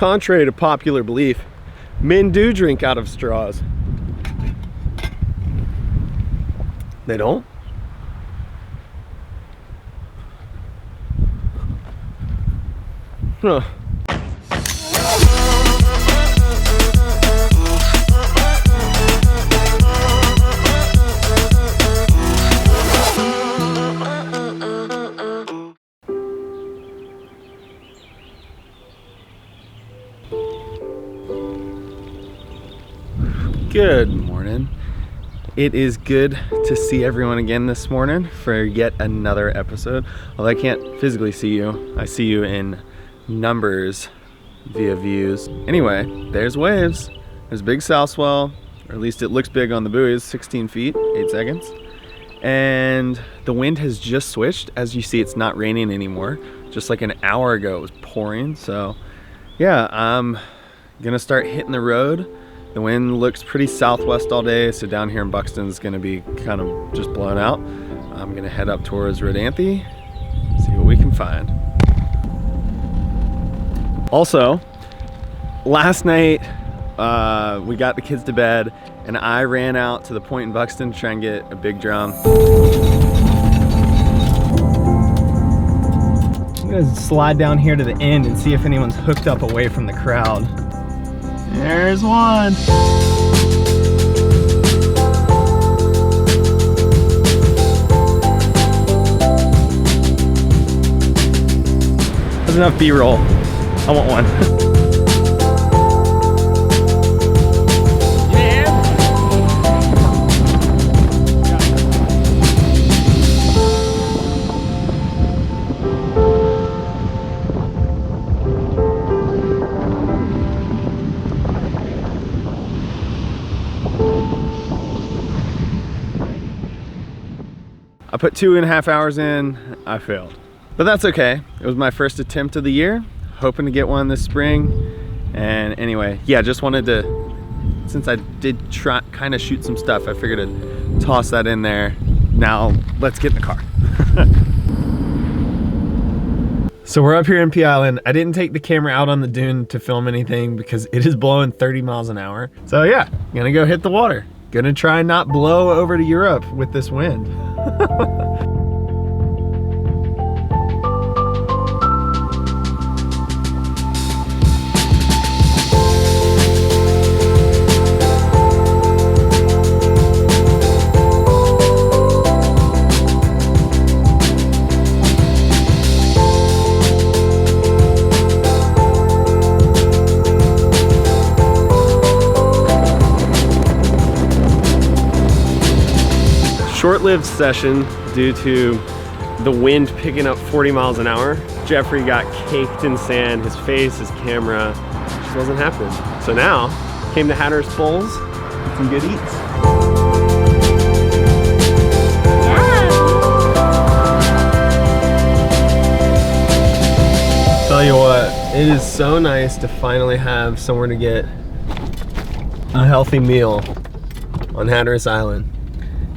contrary to popular belief, men do drink out of straws. They don't? Huh. Good morning. It is good to see everyone again this morning for yet another episode. Although I can't physically see you, I see you in numbers via views. Anyway, there's waves. There's a big south swell, or at least it looks big on the buoys, 16 feet, 8 seconds. And the wind has just switched. As you see, it's not raining anymore. Just like an hour ago, it was pouring. So yeah, I'm gonna start hitting the road. The wind looks pretty southwest all day, so down here in Buxton is gonna be kind of just blown out. I'm gonna head up towards Rodanthe, see what we can find. Also, last night we got the kids to bed and I ran out to the point in Buxton to try and get a big drum. I'm gonna slide down here to the end and see if anyone's hooked up away from the crowd. There's one. There's enough B-roll. I want one. I put 2.5 hours in, I failed. But that's okay. It was my first attempt of the year. Hoping to get one this spring. And anyway, yeah, just wanted to, since I did try kind of shoot some stuff, I figured I'd toss that in there. Now, let's get in the car. So we're up here in Pea Island. I didn't take the camera out on the dune to film anything because it is blowing 30 miles an hour. So yeah, gonna go hit the water. Gonna try and not blow over to Europe with this wind. Short-lived session due to the wind picking up 40 miles an hour. Jeffrey got caked in sand, his face, his camera, just wasn't happening. So now, came to Hatteras Bowls, get some good eats. Tell you what, it is so nice to finally have somewhere to get a healthy meal on Hatteras Island.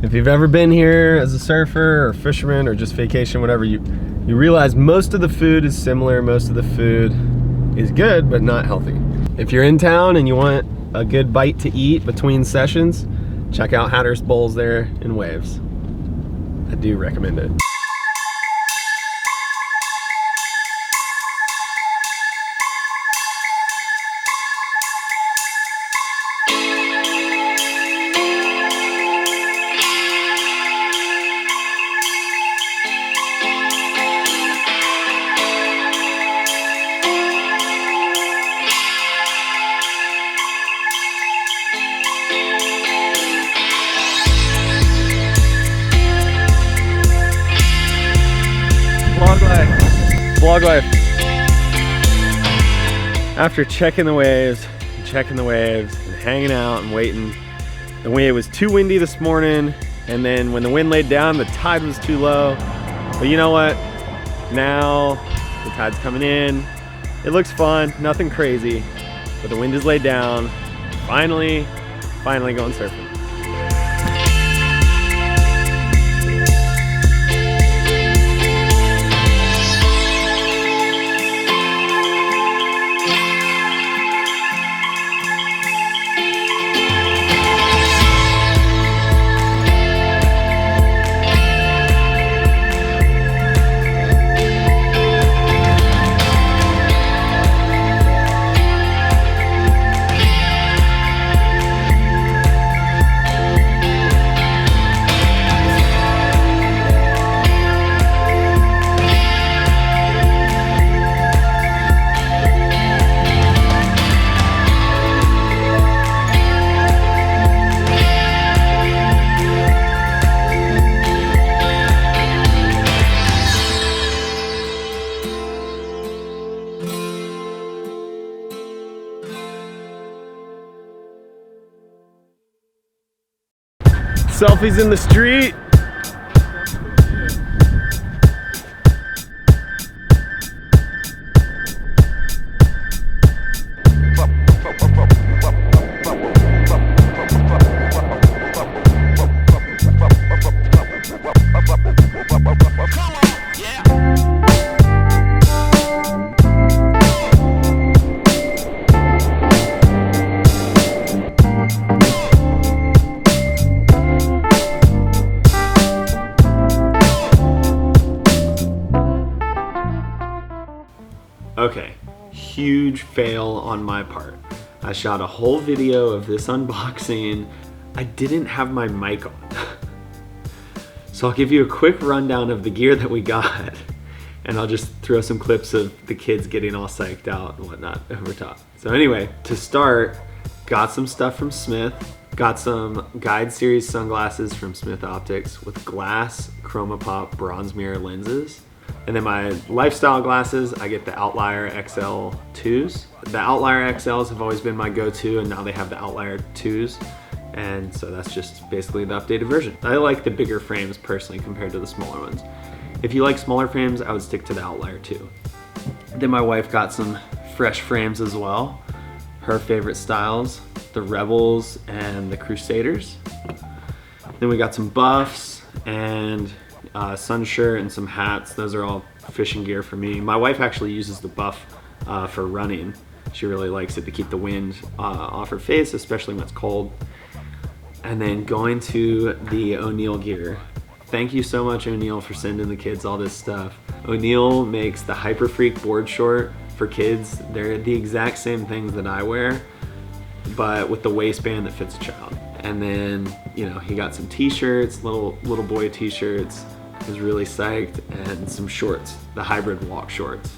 If you've ever been here as a surfer or fisherman or just vacation, whatever, you realize most of the food is similar, most of the food is good, but not healthy. If you're in town and you want a good bite to eat between sessions, check out Hatteras Bowls there in Waves. I do recommend it. Vlog life. After checking the waves, and hanging out and waiting, the wave was too windy this morning, and then when the wind laid down, the tide was too low. But you know what? Now the tide's coming in. It looks fun, nothing crazy, but the wind is laid down. Finally going surfing. Selfies in the street. Okay, huge fail on my part. I shot a whole video of this unboxing. I didn't have my mic on. So I'll give you a quick rundown of the gear that we got, and I'll just throw some clips of the kids getting all psyched out and whatnot over top. So anyway, to start, got some stuff from Smith, got some Guide Series sunglasses from Smith Optics with glass Chroma Pop bronze mirror lenses. And then my lifestyle glasses, I get the Outlier XL 2s. The Outlier XLs have always been my go-to, and now they have the Outlier 2s. And so that's just basically the updated version. I like the bigger frames personally compared to the smaller ones. If you like smaller frames, I would stick to the Outlier 2. Then my wife got some fresh frames as well. Her favorite styles, the Rebels and the Crusaders. Then we got some buffs and sun shirt and some hats. Those are all fishing gear for me. My wife actually uses the buff for running. She really likes it to keep the wind off her face, especially when it's cold. And then going to the O'Neill gear. Thank you so much, O'Neill, for sending the kids all this stuff. O'Neill makes the Hyper Freak board short for kids. They're the exact same things that I wear, but with the waistband that fits a child. And then, you know, he got some t-shirts, little boy t-shirts. He was really psyched, and some shorts, the hybrid walk shorts.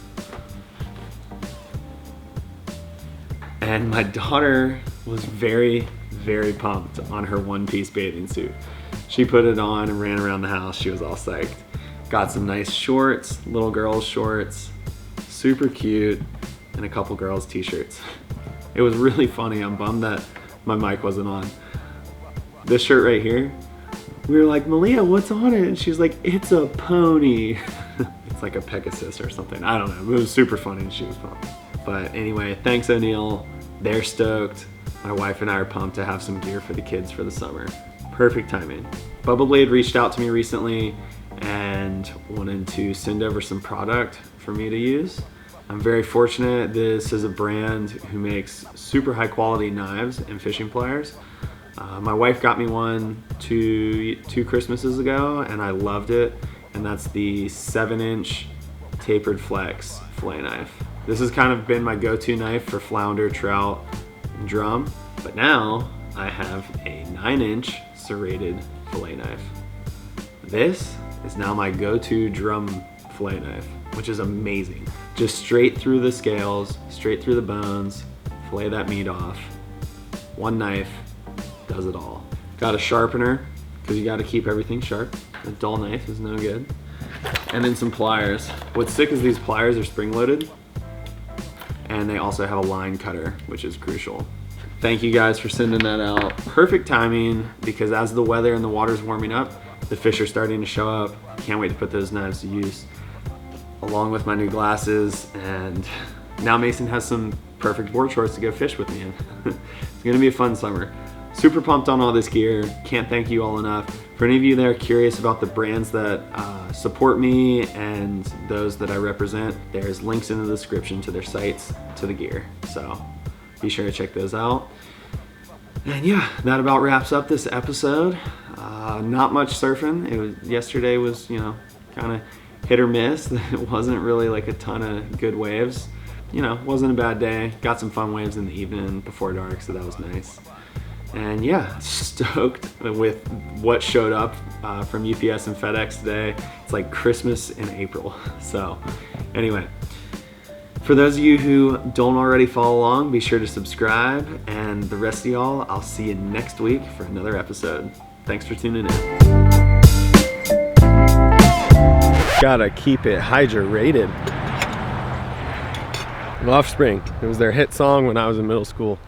And my daughter was very, very pumped on her one-piece bathing suit. She put it on and ran around the house. She was all psyched. Got some nice shorts, little girls shorts, super cute, and a couple girls t-shirts. It was really funny. I'm bummed that my mic wasn't on. This shirt right here, we were like, Malia, what's on it? And she's like, it's a pony. It's like a Pegasus or something. I don't know. It was super funny and she was pumped. But anyway, thanks, O'Neill. They're stoked. My wife and I are pumped to have some gear for the kids for the summer. Perfect timing. Bubba Blade reached out to me recently and wanted to send over some product for me to use. I'm very fortunate. This is a brand who makes super high quality knives and fishing pliers. My wife got me one two Christmases ago and I loved it. And that's the 7-inch tapered flex fillet knife. This has kind of been my go-to knife for flounder, trout, and drum. But now I have a 9-inch serrated fillet knife. This is now my go-to drum fillet knife, which is amazing. Just straight through the scales, straight through the bones, fillet that meat off. One knife does it all. Got a sharpener, because you got to keep everything sharp. A dull knife is no good. And then some pliers. What's sick is these pliers are spring-loaded, and they also have a line cutter, which is crucial. Thank you guys for sending that out. Perfect timing, because as the weather and the water's warming up, the fish are starting to show up. Can't wait to put those knives to use, along with my new glasses. And now Mason has some perfect board shorts to go fish with me in. It's gonna be a fun summer. Super pumped on all this gear. Can't thank you all enough. For any of you that are curious about the brands that support me and those that I represent, there's links in the description to their sites, to the gear. So be sure to check those out. And yeah, that about wraps up this episode. Not much surfing. Yesterday was, you know, kind of hit or miss. It wasn't really like a ton of good waves. You know, wasn't a bad day. Got some fun waves in the evening before dark, so that was nice. And yeah, stoked with what showed up from UPS and FedEx today. It's like Christmas in April. So anyway, for those of you who don't already follow along, be sure to subscribe. And the rest of y'all, I'll see you next week for another episode. Thanks for tuning in. Gotta keep it hydrated. Offspring, it was their hit song when I was in middle school.